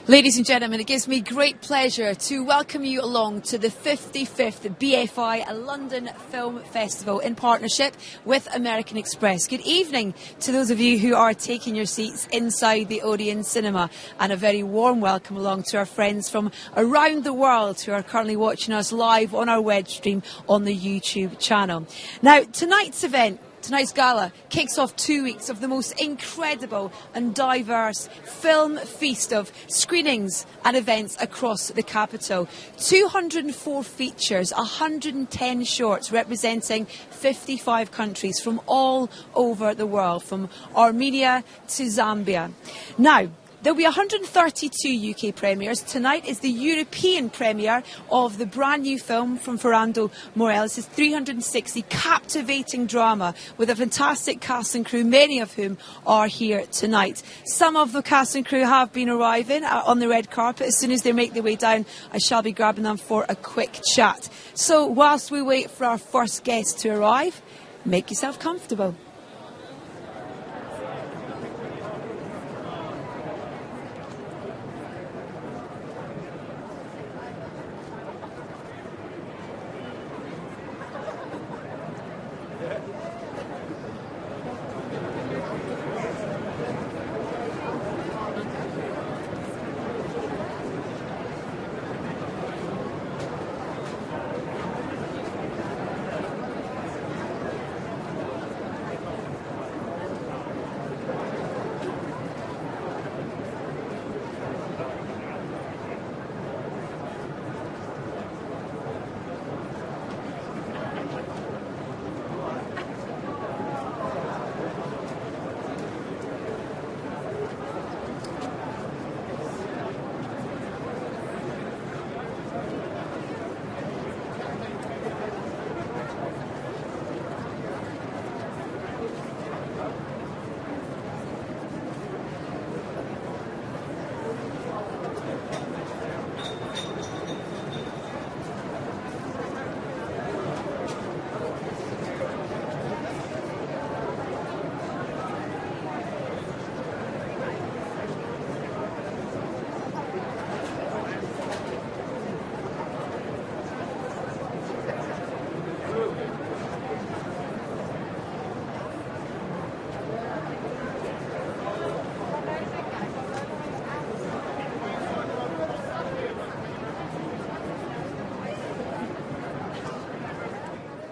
Ladies and gentlemen, it gives me great pleasure to welcome you along to the 55th BFI London Film Festival in partnership with American Express. Good evening to those of you who are taking your seats inside the Odeon Cinema, and a very warm welcome along to our friends from around the world who are currently watching us live on our web stream on the YouTube channel. Now, tonight's gala kicks off 2 weeks of the most incredible and diverse film feast of screenings and events across the capital. 204 features, 110 shorts representing 55 countries from all over the world, from Armenia to Zambia. Now, there'll be 132 UK premieres. Tonight is the European premiere of the brand new film from Fernando Meirelles' 360 captivating drama with a fantastic cast and crew, many of whom are here tonight. Some of the cast and crew have been arriving on the red carpet. As soon as they make their way down, I shall be grabbing them for a quick chat. So whilst we wait for our first guest to arrive, make yourself comfortable.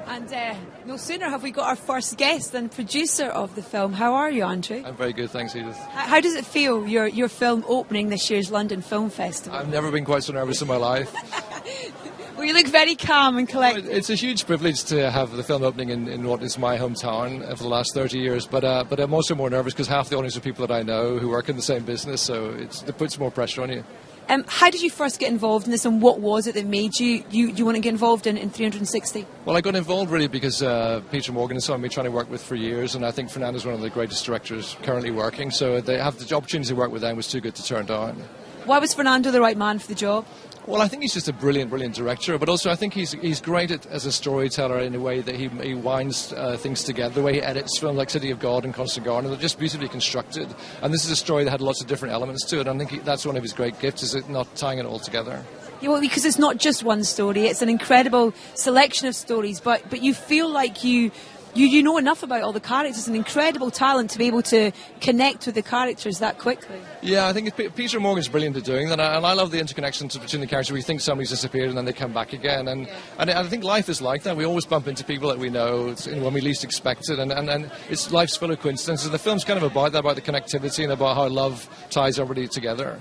And no sooner have we got our first guest than producer of the film. How are you, Andrew? I'm very good, thanks, Edith. How does it feel, your film opening this year's London Film Festival? I've never been quite so nervous in my life. Well, you look very calm and collected. It's a huge privilege to have the film opening in what is my hometown for the last 30 years, but I'm also more nervous because half the audience are people that I know who work in the same business, so it puts more pressure on you. How did you first get involved in this, and what was it that made you want to get involved in 360? Well, I got involved really because Peter Morgan is someone I've been trying to work with for years, and I think Fernando's one of the greatest directors currently working, so they have the opportunity to work with them was too good to turn down. Why was Fernando the right man for the job? Well, I think he's just a brilliant director, but also I think he's great as a storyteller in a way that he winds things together. The way he edits films like City of God and Constant Garden, they're just beautifully constructed. And this is a story that had lots of different elements to it. And I think that's one of his great gifts, is it not tying it all together. Yeah, well, because it's not just one story; it's an incredible selection of stories. But you feel like you know enough about all the characters. It's an incredible talent to be able to connect with the characters that quickly. Yeah, I think Peter Morgan's brilliant at doing that, and I love the interconnections between the characters. We think somebody's disappeared and then they come back again, and I think life is like that. We always bump into people that we know when we least expect it, and it's life's full of coincidences. The film's kind of about that, about the connectivity and about how love ties everybody together.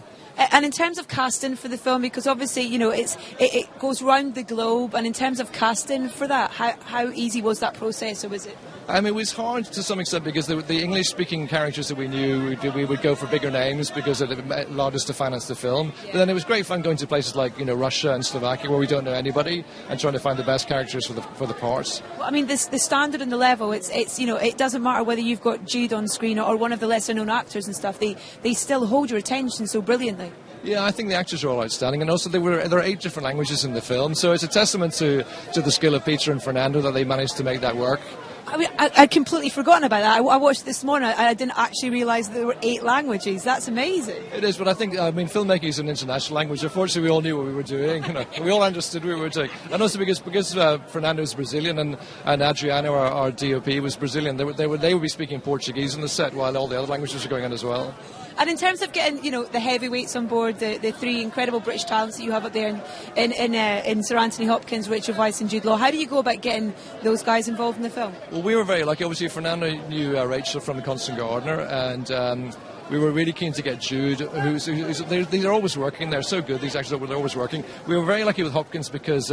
And in terms of casting for the film, because obviously, you know, it goes round the globe, and in terms of casting for that, how easy was that process, or was it? I mean, it was hard to some extent because the English-speaking characters that we knew, we would go for bigger names because it allowed us to finance the film. Yeah. But then it was great fun going to places like, you know, Russia and Slovakia where we don't know anybody and trying to find the best characters for the parts. Well, I mean, the standard and the level, it's you know, it doesn't matter whether you've got Jude on screen or one of the lesser-known actors and stuff. They still hold your attention so brilliantly. Yeah, I think the actors are all outstanding, and also there are 8 different languages in the film, so it's a testament to the skill of Peter and Fernando that they managed to make that work. I mean, I'd completely forgotten about that. I watched it this morning. I didn't actually realise there were 8 languages. That's amazing. It is, but I think, filmmaking is an international language. Unfortunately, we all knew what we were doing. We all understood what we were doing. And also because Fernando is Brazilian and Adriano, our DOP, was Brilliant. They would be speaking Portuguese on the set while all the other languages were going on as well. And in terms of getting, the heavyweights on board, the 3 incredible British talents that you have up there in Sir Anthony Hopkins, Richard Weisz and Jude Law, how do you go about getting those guys involved in the film? Well, we were very lucky. Obviously, Fernando knew Rachel from The Constant Gardener, and we were really keen to get Jude, they're always working. They're so good, these actors, they're always working. We were very lucky with Hopkins because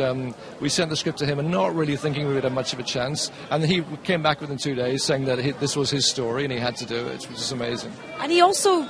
we sent the script to him and not really thinking we would have much of a chance. And he came back within 2 days saying that this was his story and he had to do it, which is amazing. And he also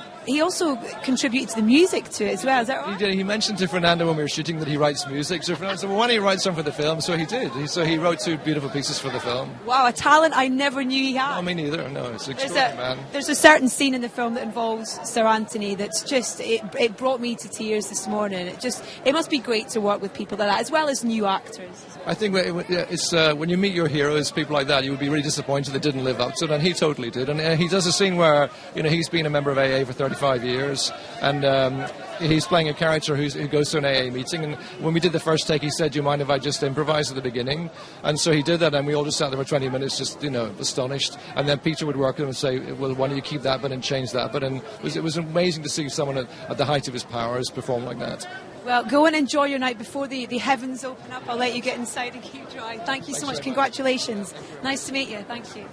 contributed to the music to it as well, is that right? He did. He mentioned to Fernando when we were shooting that he writes music. So Fernando said, well, why don't you write some for the film? So he did. He wrote 2 beautiful pieces for the film. Wow, a talent I never knew he had. No, me neither. No, it's an extraordinary man. There's a certain scene in the film that involves Sir Anthony that's just, it brought me to tears this morning. It must be great to work with people like that, as well as new actors. I think it's when you meet your heroes, people like that, you would be really disappointed they didn't live up to it, and he totally did. And he does a scene where he's been a member of AA for 35 years, and he's playing a character who goes to an AA meeting. And when we did the first take, he said, "Do you mind if I just improvise at the beginning?" And so he did that, and we all just sat there for 20 minutes, just astonished. And then Peter would work with him and say, "Well, why don't you keep that bit and change that bit?" And it was amazing to see someone at the height of his powers perform like that. Well, go and enjoy your night before the heavens open up. I'll let you get inside and keep dry. Thank you so much. Congratulations. Nice to meet you. Thank you.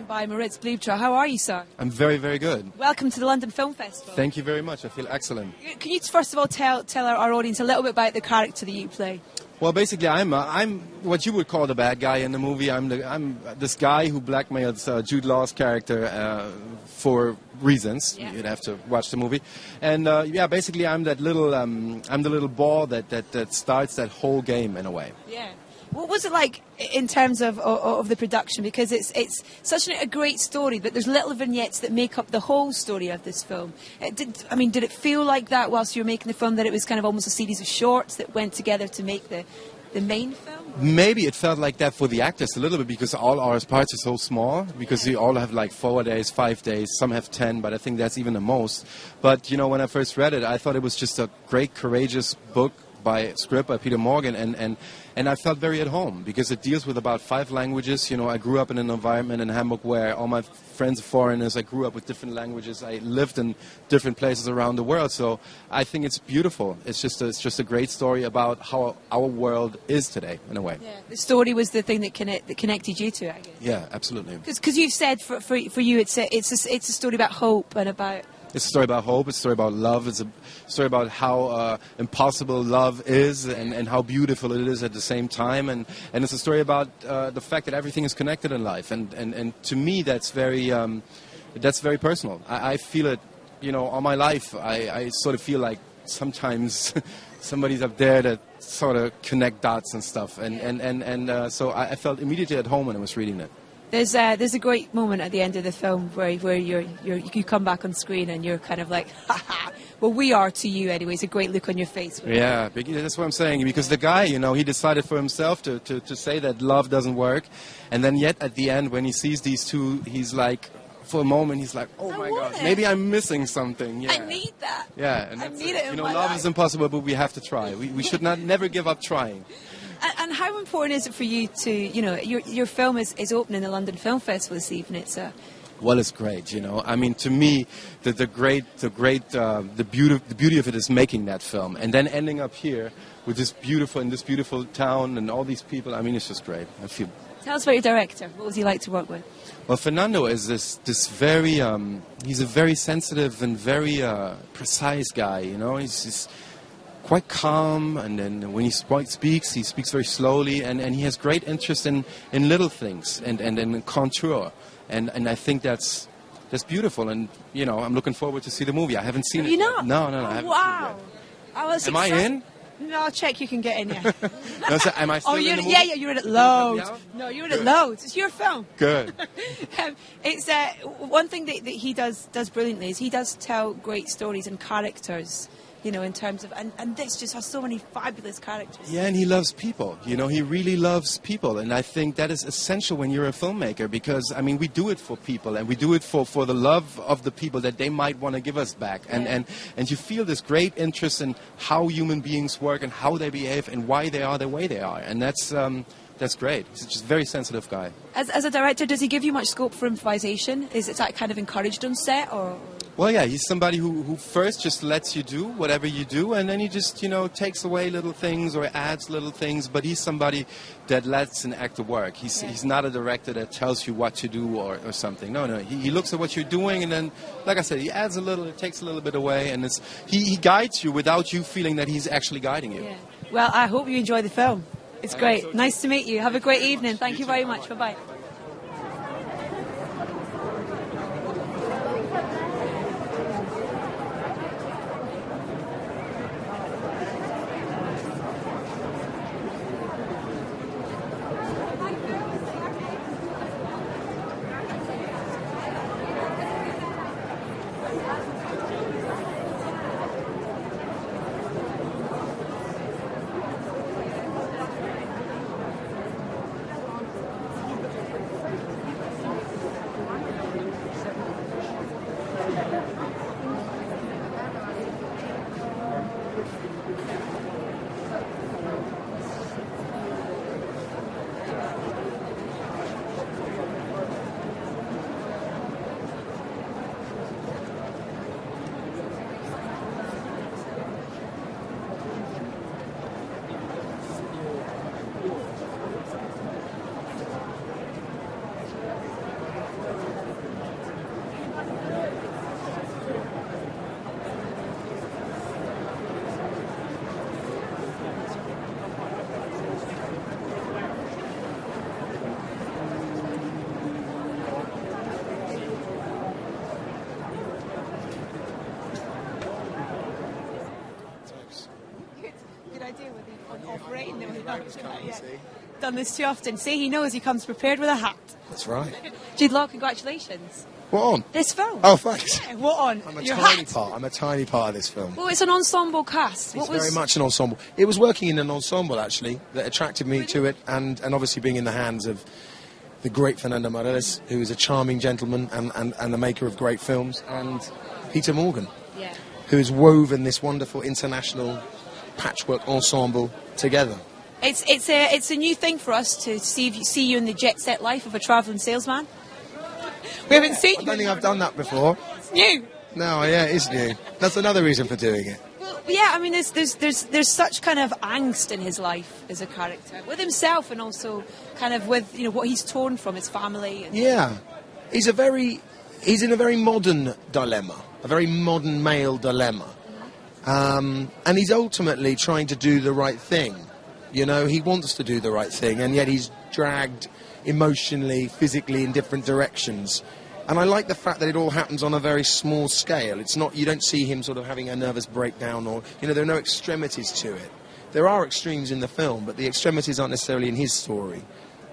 By Moritz Bleibtreu. How are you, sir? I'm very, very good. Welcome to the London Film Festival. Thank you very much. I feel excellent. Can you first of all tell our audience a little bit about the character that you play? Well, basically, I'm what you would call the bad guy in the movie. I'm this guy who blackmails Jude Law's character for reasons. Yeah. You'd have to watch the movie. And basically, I'm the little ball that starts that whole game in a way. Yeah. What was it like in terms of the production? Because it's such a great story, but there's little vignettes that make up the whole story of this film. Did it feel like that whilst you were making the film, that it was kind of almost a series of shorts that went together to make the main film? Maybe it felt like that for the actors a little bit, because all our parts are so small, because we all have like 4 days, 5 days, some have 10, but I think that's even the most. But, when I first read it, I thought it was just a great, courageous script by Peter Morgan, and I felt very at home, because it deals with about 5 languages. I grew up in an environment in Hamburg where all my friends are foreigners. I grew up with different languages. I lived in different places around the world. So I think it's beautiful. It's just a great story about how our world is today, in a way. Yeah, the story was the thing that connected you to it, I guess. Yeah, absolutely. Because you've said for you, it's a story about hope and about. It's a story about hope, it's a story about love, it's a story about how impossible love is and how beautiful it is at the same time. And it's a story about the fact that everything is connected in life. And to me, that's very personal. I feel it, all my life. I sort of feel like sometimes somebody's up there that sort of connect dots and stuff. So I felt immediately at home when I was reading it. There's a great moment at the end of the film where you come back on screen and you're kind of like, ha ha. Well, we are to you anyway. It's a great look on your face. Yeah, that's what I'm saying. Because the guy, he decided for himself to say that love doesn't work, and then yet at the end when he sees these two, he's like, for a moment, he's like, oh my God, maybe I'm missing something. Yeah. I need that. Yeah, and I need it in my love life. is impossible, but we have to try. We should never give up trying. And how important is it for you to, your film is opening the London Film Festival this evening. Well, it's great, I mean, to me, the beauty of it is making that film, and then ending up here with this beautiful town and all these people. I mean, it's just great. Tell us about your director. What was he like to work with? Well, Fernando is this very he's a very sensitive and very precise guy. He's quite calm, and then when he speaks very slowly, and he has great interest in little things and in contour. And I think that's beautiful, and I'm looking forward to see the movie. I haven't seen it. You know? No, I haven't wow! Am I in? No, I'll check. You can get in. Yeah. No, so am I still in the movie? Yeah, you're in it loads. No, you're in it loads. It's your film. Good. It's one thing that he does brilliantly is he does tell great stories and characters. In terms of, and this just has so many fabulous characters. Yeah, and he loves people. He really loves people, and I think that is essential when you're a filmmaker, because, I mean, we do it for people, and we do it for the love of the people that they might want to give us back. And you feel this great interest in how human beings work and how they behave and why they are the way they are, and that's great. He's just a very sensitive guy. As a director, does he give you much scope for improvisation? Is it that kind of encouraged on set, or...? Well, yeah, he's somebody who first just lets you do whatever you do, and then he just, takes away little things or adds little things, but he's somebody that lets an actor work. He's not a director that tells you what to do or something. No, he looks at what you're doing, and then, like I said, he adds a little, it takes a little bit away, and he guides you without you feeling that he's actually guiding you. Yeah. Well, I hope you enjoy the film. It's great. Nice to meet you. Have a great evening. Thank you very much. Bye-bye. Done this too often. See, he knows he comes prepared with a hat. That's right. Jude Law, congratulations. What on? This film. Oh, thanks. Yeah, what on? I'm a Your tiny hat. part. I'm a tiny part of this film. Well, it's an ensemble cast. It's very much an ensemble. It was working in an ensemble, actually, that attracted me to it, and obviously being in the hands of the great Fernando Meirelles, who is a charming gentleman and the maker of great films, and Peter Morgan, who has woven this wonderful international patchwork ensemble together. It's a new thing for us to see you in the jet set life of a travelling salesman. We haven't seen you. I don't think I've done that before. It's new. No, yeah, it is new. That's another reason for doing it. Well, yeah, I mean, there's such kind of angst in his life as a character, with himself and also kind of with what he's torn from his family. Yeah, he's in a very modern dilemma, a very modern male dilemma, and he's ultimately trying to do the right thing. He wants to do the right thing, and yet he's dragged emotionally, physically in different directions. And I like the fact that it all happens on a very small scale. It's not, you don't see him sort of having a nervous breakdown, or, there are no extremities to it. There are extremes in the film, but the extremities aren't necessarily in his story.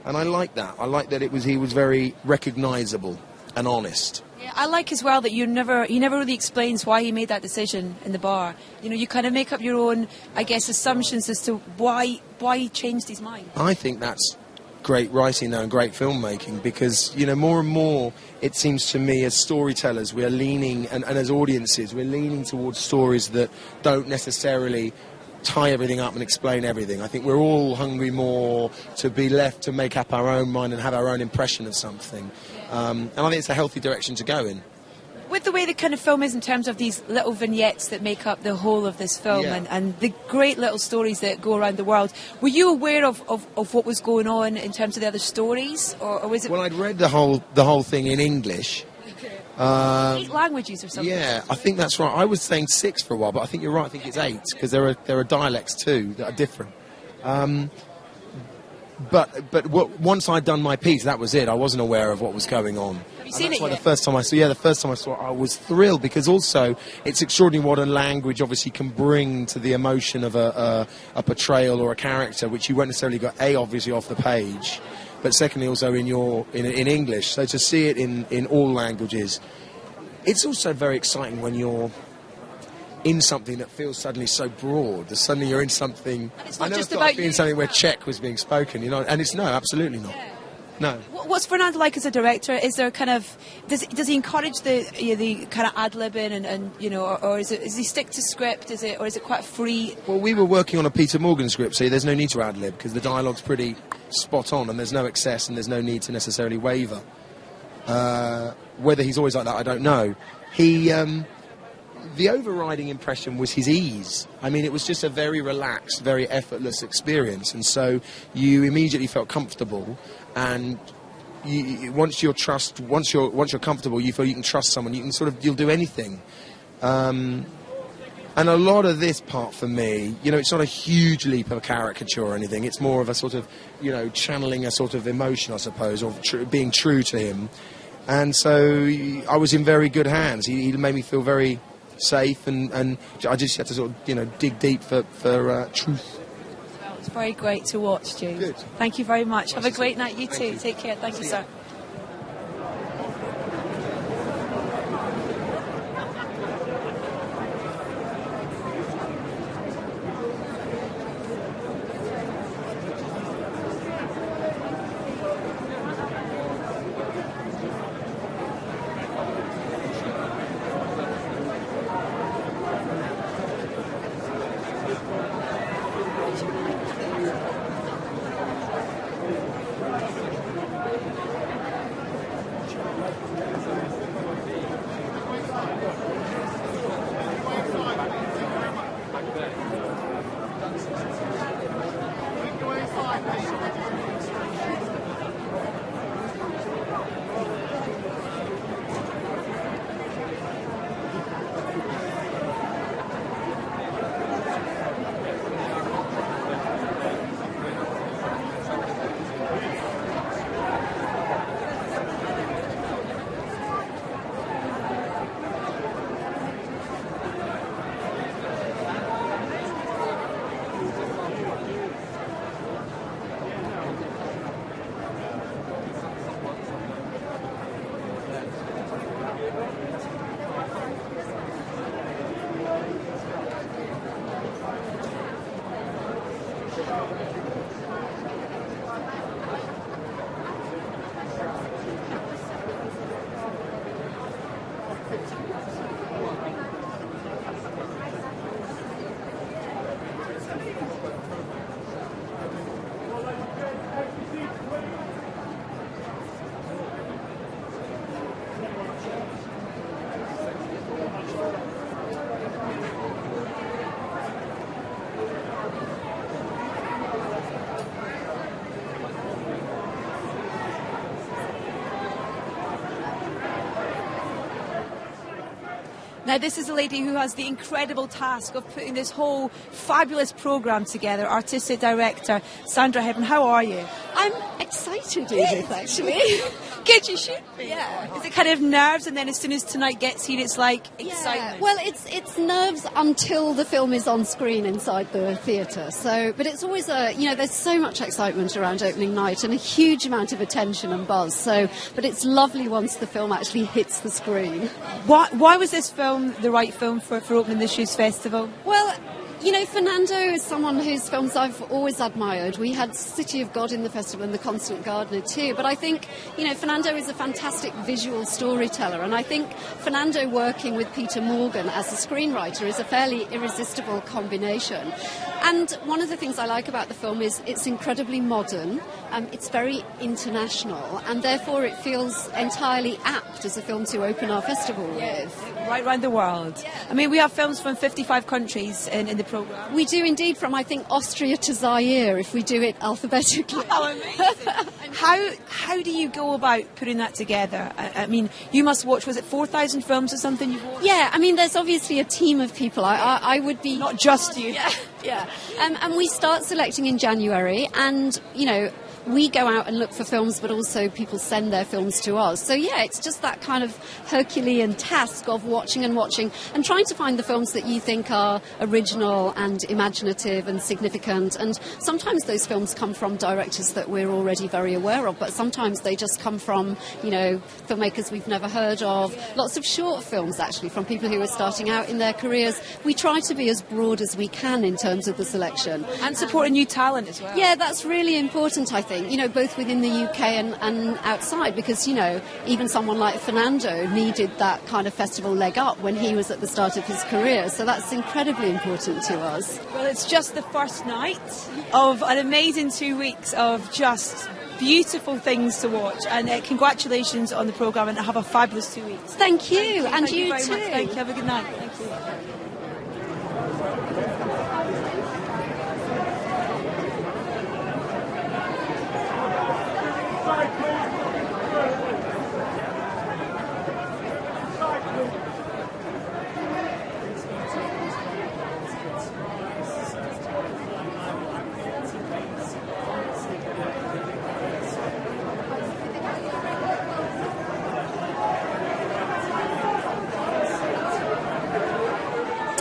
And I like that. I like that he was very recognisable and honest. Yeah, I like as well that he never really explains why he made that decision in the bar. You kind of make up your own, I guess, assumptions as to why he changed his mind. I think that's great writing though, and great filmmaking, because more and more it seems to me as storytellers we are leaning, and as audiences we're leaning towards stories that don't necessarily tie everything up and explain everything. I think we're all hungry more to be left to make up our own mind and have our own impression of something. And I think it's a healthy direction to go in. With the way the kind of film is in terms of these little vignettes that make up the whole of this film, Yeah. and the great little stories that go around the world, were you aware of what was going on in terms of the other stories, or was it Well, I'd read the whole thing in English. 8 languages or something? Yeah, I think that's right. I was saying 6 for a while, but I think you're right. I think it's 8 because there are dialects too that are different. But once I'd done my piece, that was it. I wasn't aware of what was going on. Have you seen it yet? The first time I saw it, I was thrilled because also it's extraordinary what a language obviously can bring to the emotion of a portrayal or a character, which you won't necessarily get obviously off the page, but secondly also in English. So to see it in all languages, it's also very exciting when you're in something that feels suddenly so broad. That suddenly you're in something. And it's not I never just thought about I'd be in you. something where Czech was being spoken, and it's no, absolutely not. No. What's Fernando like as a director? Is there kind of does he encourage the kind of ad-libbing and or does he stick to script? Is it quite free? Well, we were working on a Peter Morgan script, so there's no need to ad-lib because the dialogue's pretty spot on and there's no excess and there's no need to necessarily waver. Whether he's always like that, I don't know. The overriding impression was his ease. I mean, it was just a very relaxed, very effortless experience, and so you immediately felt comfortable. And once you're comfortable, you feel you can trust someone. You'll do anything. And a lot of this part for me, it's not a huge leap of caricature or anything. It's more of a sort of, channeling a sort of emotion, I suppose, or being true to him. And so I was in very good hands. He made me feel very safe, and I just had to sort of, dig deep for truth. Well, it's very great to watch, James. Good. Thank you very much. Have a great night. You too. Take care. Thank you, sir. Now, this is a lady who has the incredible task of putting this whole fabulous programme together, artistic director Sandra Hebden. How are you? I'm excited, Edith, actually. Good, you should be. Yeah. Is it kind of nerves, and then as soon as tonight gets here, it's like excitement? Well, it's nerves until the film is on screen inside the theatre. So, but it's always there's so much excitement around opening night and a huge amount of attention and buzz. So, but it's lovely once the film actually hits the screen. Why was this film the right film for opening the Shoes Festival? Well, You know, Fernando is someone whose films I've always admired. We had City of God in the festival and The Constant Gardener too. But I think, you know, Fernando is a fantastic visual storyteller. And I think Fernando working with Peter Morgan as a screenwriter is a fairly irresistible combination. And one of the things I like about the film is it's incredibly modern. It's very international. And therefore it feels entirely apt as a film to open our festival with. Right around the world. I mean, we have films from 55 countries in the programme. We do indeed, from I think Austria to Zaire, if we do it alphabetically. Oh, amazing. How do you go about putting that together? I mean, you must watch, was it 4,000 films or something you've watched? Yeah, I mean, there's obviously a team of people. I would be... Not just you. Yeah. And we start selecting in January, and, you know, we go out and look for films, but also people send their films to us. So, yeah, it's just that kind of Herculean task of watching and trying to find the films that you think are original and imaginative and significant. And sometimes those films come from directors that we're already very aware of, but sometimes they just come from, you know, filmmakers we've never heard of. Lots of short films, actually, from people who are starting out in their careers. We try to be as broad as we can in terms of the selection. And supporting new talent as well. Yeah, that's really important, I think, you know, both within the UK and outside, because, you know, even someone like Fernando needed that kind of festival leg up when he was at the start of his career. So that's incredibly important to us. Well, it's just the first night of an amazing 2 weeks of just beautiful things to watch, and congratulations on the programme, and have a fabulous 2 weeks. Thank you. Thank you very too. much. Thank you. Have a good night. Thank you.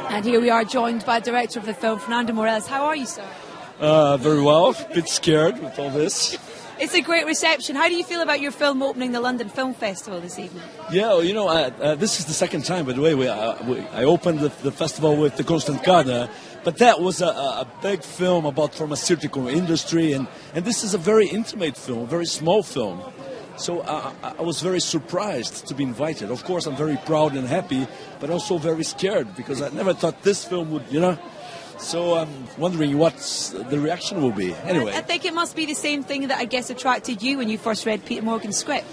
And here we are, joined by the director of the film, Fernando Meirelles. How are you, sir? Very well. A bit scared with all this. It's a great reception. How do you feel about your film opening the London Film Festival this evening? Yeah, well, you know, this is the second time, by the way, I opened the festival with The Constant Gardener, but that was a big film about pharmaceutical industry, and this is a very intimate film, a very small film. So I was very surprised to be invited. Of course, I'm very proud and happy, but also very scared, because I never thought this film would, you know. So I'm wondering what the reaction will be. Anyway. I think it must be the same thing that I guess attracted you when you first read Peter Morgan's script.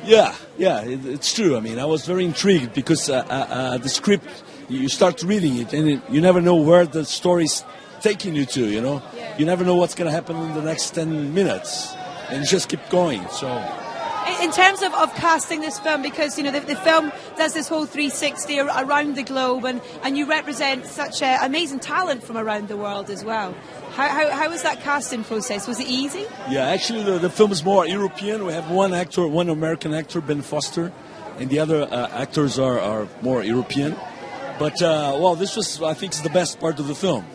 Yeah, it's true. I mean, I was very intrigued because the script, you start reading it and you never know where the story's taking you to, you know. Yeah. You never know what's going to happen in the next 10 minutes. And you just keep going, so... In terms of casting this film, because, you know, the film does this whole 360 around the globe, and you represent such amazing talent from around the world as well. How was that casting process? Was it easy? Yeah, actually the film is more European. We have one actor, one American actor, Ben Foster, and the other actors are more European. But, well, this was, I think, is the best part of the film.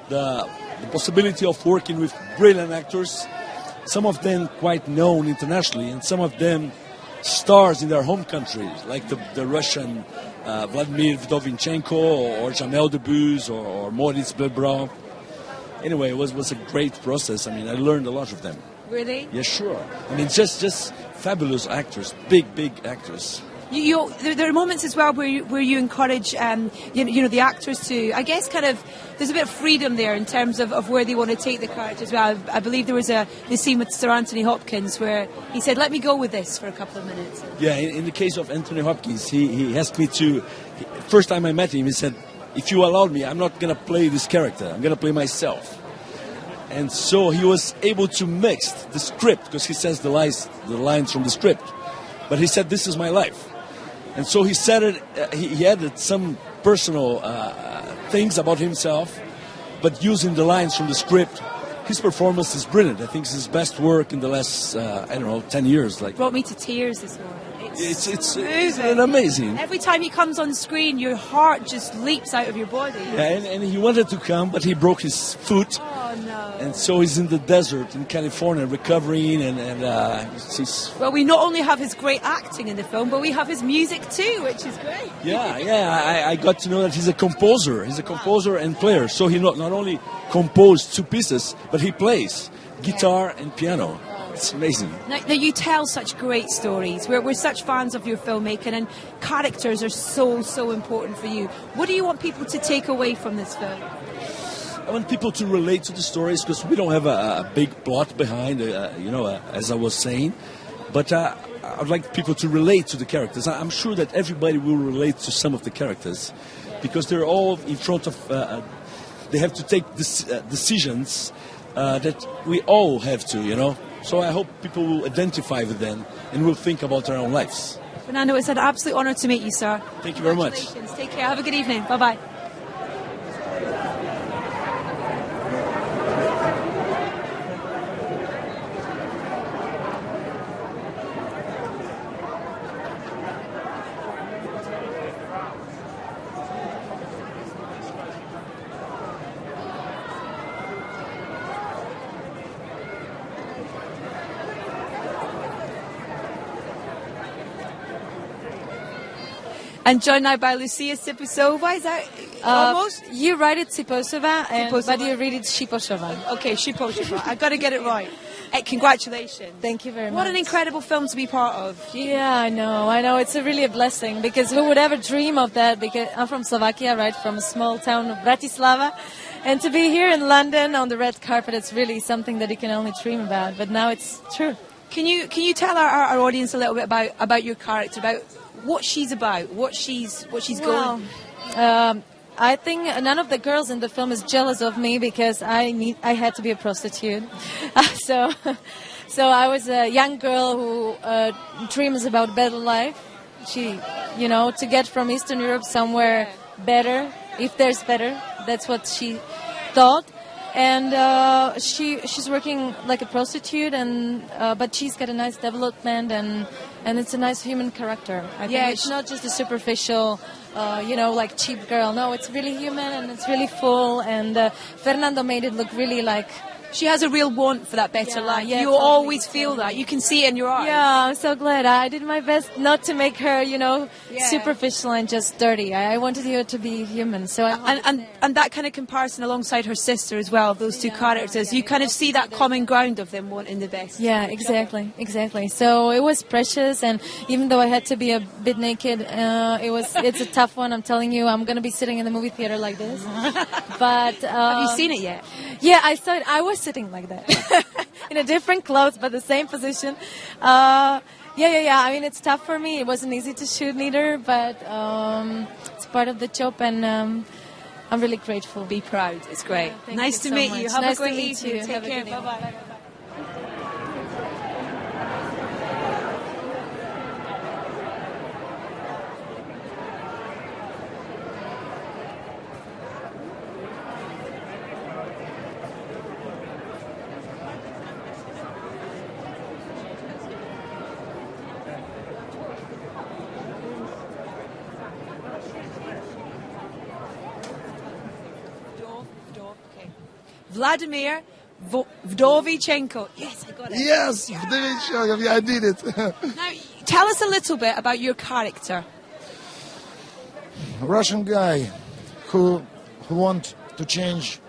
The possibility of working with brilliant actors, some of them quite known internationally, and some of them stars in their home countries, like the Russian Vladimir Vdovinchenko or Jamel Debbouze or Moritz Bleibtreu. Anyway, it was a great process. I mean, I learned a lot of them. Really? Yeah, sure. I mean, just fabulous actors, big actors. There are moments as well where you encourage you know the actors to, I guess, kind of, there's a bit of freedom there in terms of where they want to take the character as well. I believe there was the scene with Sir Anthony Hopkins where he said, "Let me go with this for a couple of minutes." Yeah, in the case of Anthony Hopkins, he asked me to. First time I met him, he said, "If you allow me, I'm not going to play this character. I'm going to play myself." And so he was able to mix the script, because he says the lines from the script, but he said, "This is my life." And so he said it. He added some personal things about himself, but using the lines from the script. His performance is brilliant. I think it's his best work in the last 10 years. Like, brought me to tears this morning. It's amazing. Every time he comes on screen, your heart just leaps out of your body. Yeah, and he wanted to come, but he broke his foot. Oh no! and so he's in the desert in California recovering, and he's Well, we not only have his great acting in the film, but we have his music too, which is great. I got to know that he's a composer. He's a composer and player. So he not only composed 2 pieces, but he plays guitar and piano. It's amazing. Now you tell such great stories. We're such fans of your filmmaking, and characters are so important for you. What do you want people to take away from this film? I want people to relate to the stories because we don't have a big plot behind, as I was saying. But I'd like people to relate to the characters. I'm sure that everybody will relate to some of the characters because they're all in front of... they have to take decisions that we all have to, So I hope people will identify with them and will think about their own lives. Fernando, it's an absolute honour to meet you, sir. Thank you very much. Congratulations. Take care. Have a good evening. Bye-bye. And joined now by Lucia Siposova. Is that almost? You write it Siposova, but you read it Shiposhova. Okay, Shiposhova. I got to get it right. Congratulations. Thank you very much. What an incredible film to be part of. Yeah, I know. It's really a blessing because who would ever dream of that? Because I'm from Slovakia, right, from a small town of Bratislava. And to be here in London on the red carpet, it's really something that you can only dream about. But now it's true. Can you tell our audience a little bit about your character, about what she's about, what she's going? I think none of the girls in the film is jealous of me because I had to be a prostitute. So I was a young girl who dreams about better life. She, to get from Eastern Europe somewhere better, if there's better. That's what she thought. And she's working like a prostitute, but she's got a nice development, and it's a nice human character. I think it's not just a superficial, like cheap girl. No, it's really human and it's really full. And Fernando made it look really like she has a real want for that better life. Yeah, you totally, always feel that. You can see it in your eyes. Yeah, I'm so glad. I did my best not to make her, superficial and just dirty. I wanted her to be human. So and that kind of comparison alongside her sister as well, those two characters, you kind of see that common ground of them wanting the best. Yeah, exactly. So it was precious, and even though I had to be a bit naked, it's a tough one. I'm telling you, I'm going to be sitting in the movie theater like this. But have you seen it yet? Yeah, I saw it. I was sitting like that in a different clothes but the same position. I mean, it's tough for me. It wasn't easy to shoot neither, but it's part of the job, and I'm really grateful. Be proud. It's great. Nice to meet you. Have a great evening. Take care. Bye-bye. Vladimir Vdovichenko. Yes, I got it. Yes, Vdovichenko. I did it. Now, tell us a little bit about your character. Russian guy who want to change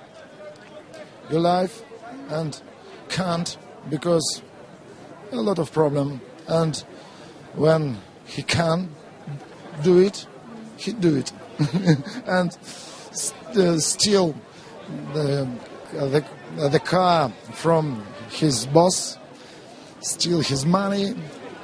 your life and can't because a lot of problem. And when he can do it, he do it. And steal the car from his boss, steal his money,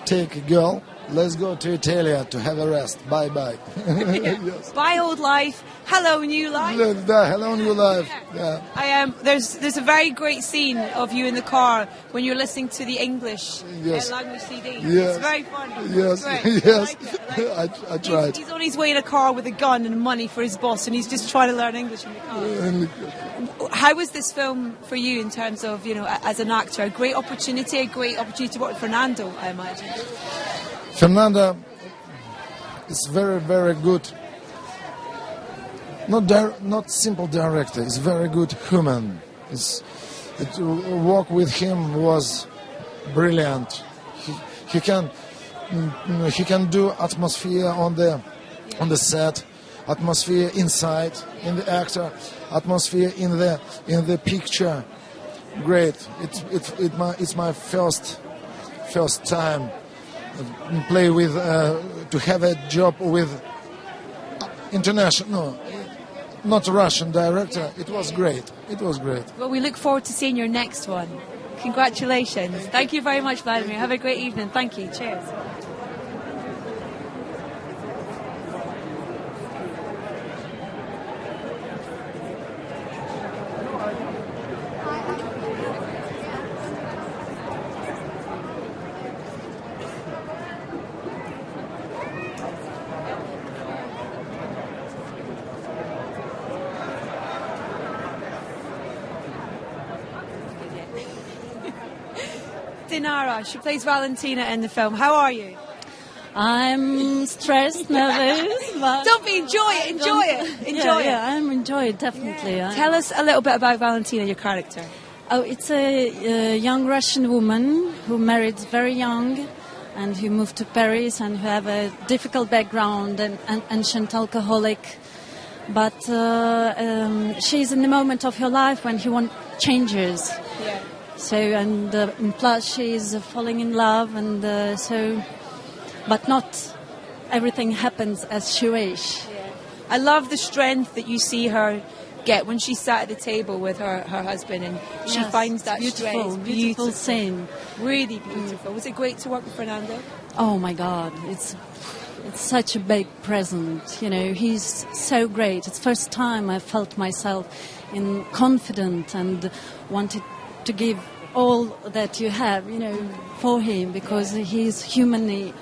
take a girl. Let's go to Italy to have a rest. Bye-bye. Yes. Bye, old life. Hello, new life. Hello, new life. Yeah. There's a very great scene of you in the car when you're listening to the English language CD. Yes. It's very fun. Yes, yes. I tried. He's on his way in a car with a gun and money for his boss, and he's just trying to learn English in the car. How was this film for you in terms of, as an actor? A great opportunity to work with Fernando, I imagine. Fernando is very, very good. Not simple director. He's very good human. Work with him was brilliant. He can do atmosphere on the set, atmosphere inside in the actor, atmosphere in the picture. Great. It's my first time play with to have a job with international, not Russian director. It was great. It was great. Well, we look forward to seeing your next one. Congratulations. Thank you very much, Vladimir. Have a great evening. Thank you. Cheers. Dinara, she plays Valentina in the film. How are you? I'm stressed, nervous. But Don't be, enjoy it, enjoy it. Yeah, I'm enjoy it, definitely. Tell us a little bit about Valentina, your character. Oh, it's a young Russian woman who married very young and who moved to Paris and who have a difficult background and ancient alcoholic. But she's in the moment of her life when she wants changes. Yeah. So, and plus she's falling in love and but not everything happens as she wish. Yeah. I love the strength that you see her get when she sat at the table with her husband and she finds that strength. Beautiful scene. Really beautiful. Was it great to work with Fernando? Oh my God, it's such a big present. You know, he's so great. It's the first time I felt myself confident and wanted to give all that you have, you know, for him, because he's humanly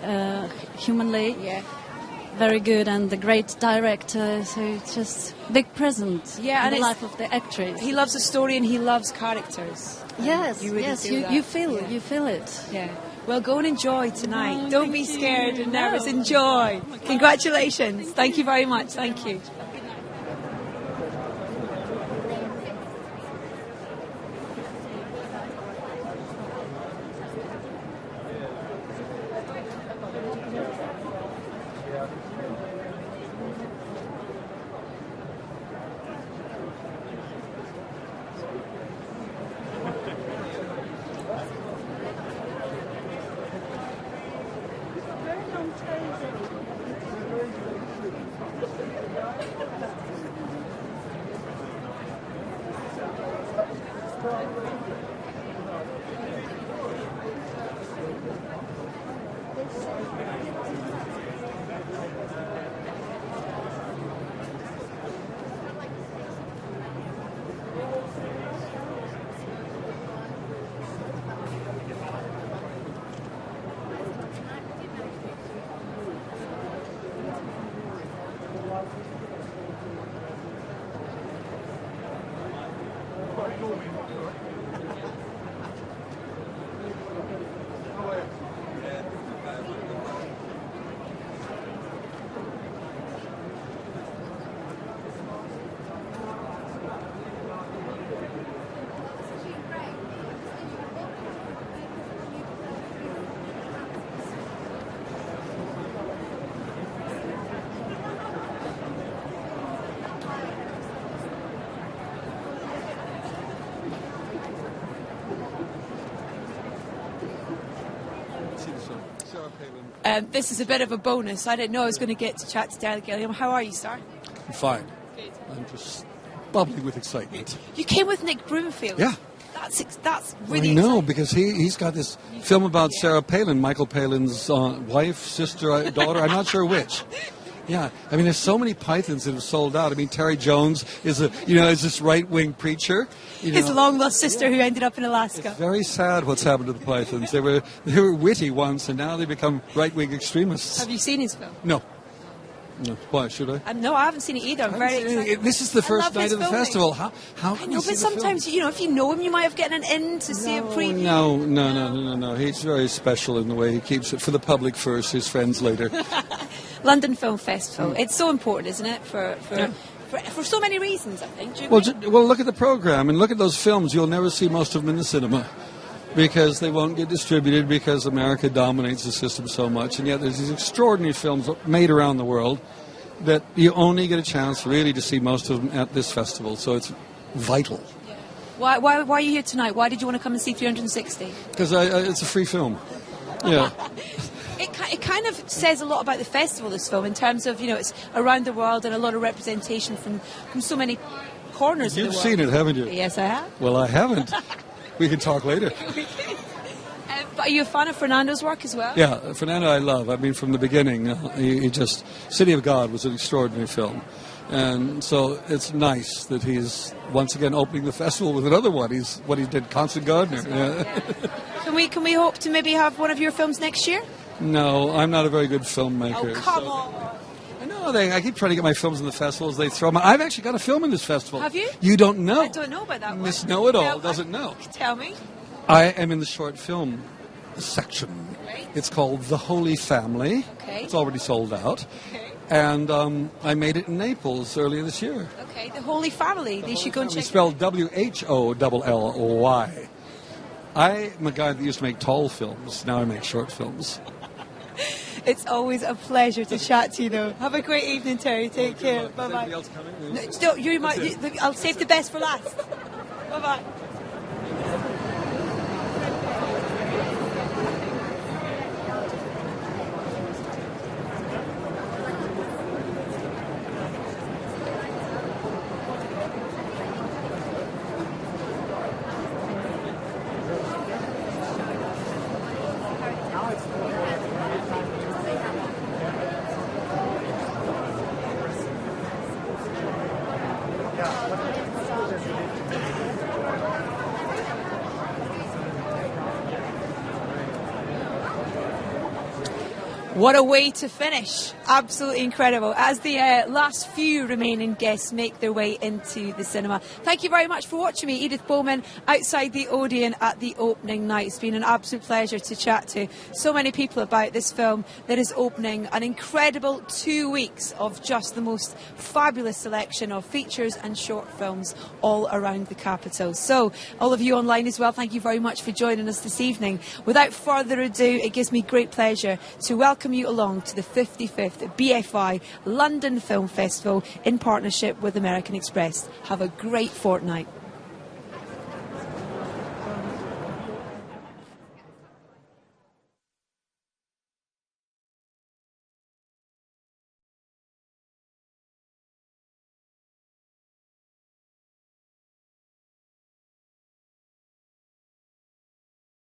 very good and a great director. So it's just big present in the life of the actress. He loves the story and he loves characters. Yes, you really you feel it. Yeah. Well, go and enjoy tonight. Don't be scared and nervous. Enjoy. Congratulations. Thank you very much. Thank you. This is a bit of a bonus. I didn't know I was going to get to chat to Daryl Gilliam. How are you, sir? I'm fine. I'm just bubbling with excitement. You came with Nick Broomfield. Yeah. That's really I know, exciting. because he's got this film about Sarah Palin, Michael Palin's wife, sister, daughter, I'm not sure which. Yeah, I mean, there's so many Pythons that have sold out. I mean, Terry Jones is this right-wing preacher. His long-lost sister who ended up in Alaska. It's very sad what's happened to the Pythons. They were witty once, and now they become right-wing extremists. Have you seen his film? No. Why should I? No, I haven't seen it either. I'm very excited. This is the first night of the festival. How I know, but sometimes, if you know him, you might have gotten an in to see a preview. No. He's very special in the way he keeps it for the public first, his friends later. London Film Festival. It's so important, isn't it, for for so many reasons, I think. Do you Well, agree? well, look at the program and look at those films. You'll never see most of them in the cinema because they won't get distributed because America dominates the system so much. And yet there's these extraordinary films made around the world that you only get a chance really to see most of them at this festival. So it's vital. Why are you here tonight? Why did you want to come and see 360? Because it's a free film. Yeah. It kind of says a lot about the festival, this film, in terms of, it's around the world and a lot of representation from so many corners of the You've world. seen it, haven't you? Yes, I have. Well, I haven't. We can talk later. But are you a fan of Fernando's work as well? Yeah, Fernando I love. I mean, from the beginning, he just... City of God was an extraordinary film. And so it's nice that he's once again opening the festival with another one. He's what he did, Constant Gardener. Yeah. Can we hope to maybe have one of your films next year? No, I'm not a very good filmmaker. Oh, come on. I know. I keep trying to get my films in the festivals. They throw them. I've actually got a film in this festival. Have you? You don't know. I don't know about that one. Miss Know-It-All doesn't know. Tell me. I am in the short film section. Right. It's called The Holy Family. Okay. It's already sold out. Okay. And I made it in Naples earlier this year. Okay, The Holy Family. They should go and check it Spelled WHOLLY. I'm a guy that used to make tall films. Now I make short films. It's always a pleasure to chat to you, though. Have a great evening, Terry. Take care. Bye-bye. Else coming? No, I'll save the best for last. Bye-bye. What a way to finish. Absolutely incredible. As the last few remaining guests make their way into the cinema. Thank you very much for watching me, Edith Bowman, outside the Odeon at the opening night. It's been an absolute pleasure to chat to so many people about this film that is opening an incredible 2 weeks of just the most fabulous selection of features and short films all around the capital. So, all of you online as well, thank you very much for joining us this evening. Without further ado, it gives me great pleasure to welcome you along to the 55th BFI London Film Festival in partnership with American Express. Have a great fortnight.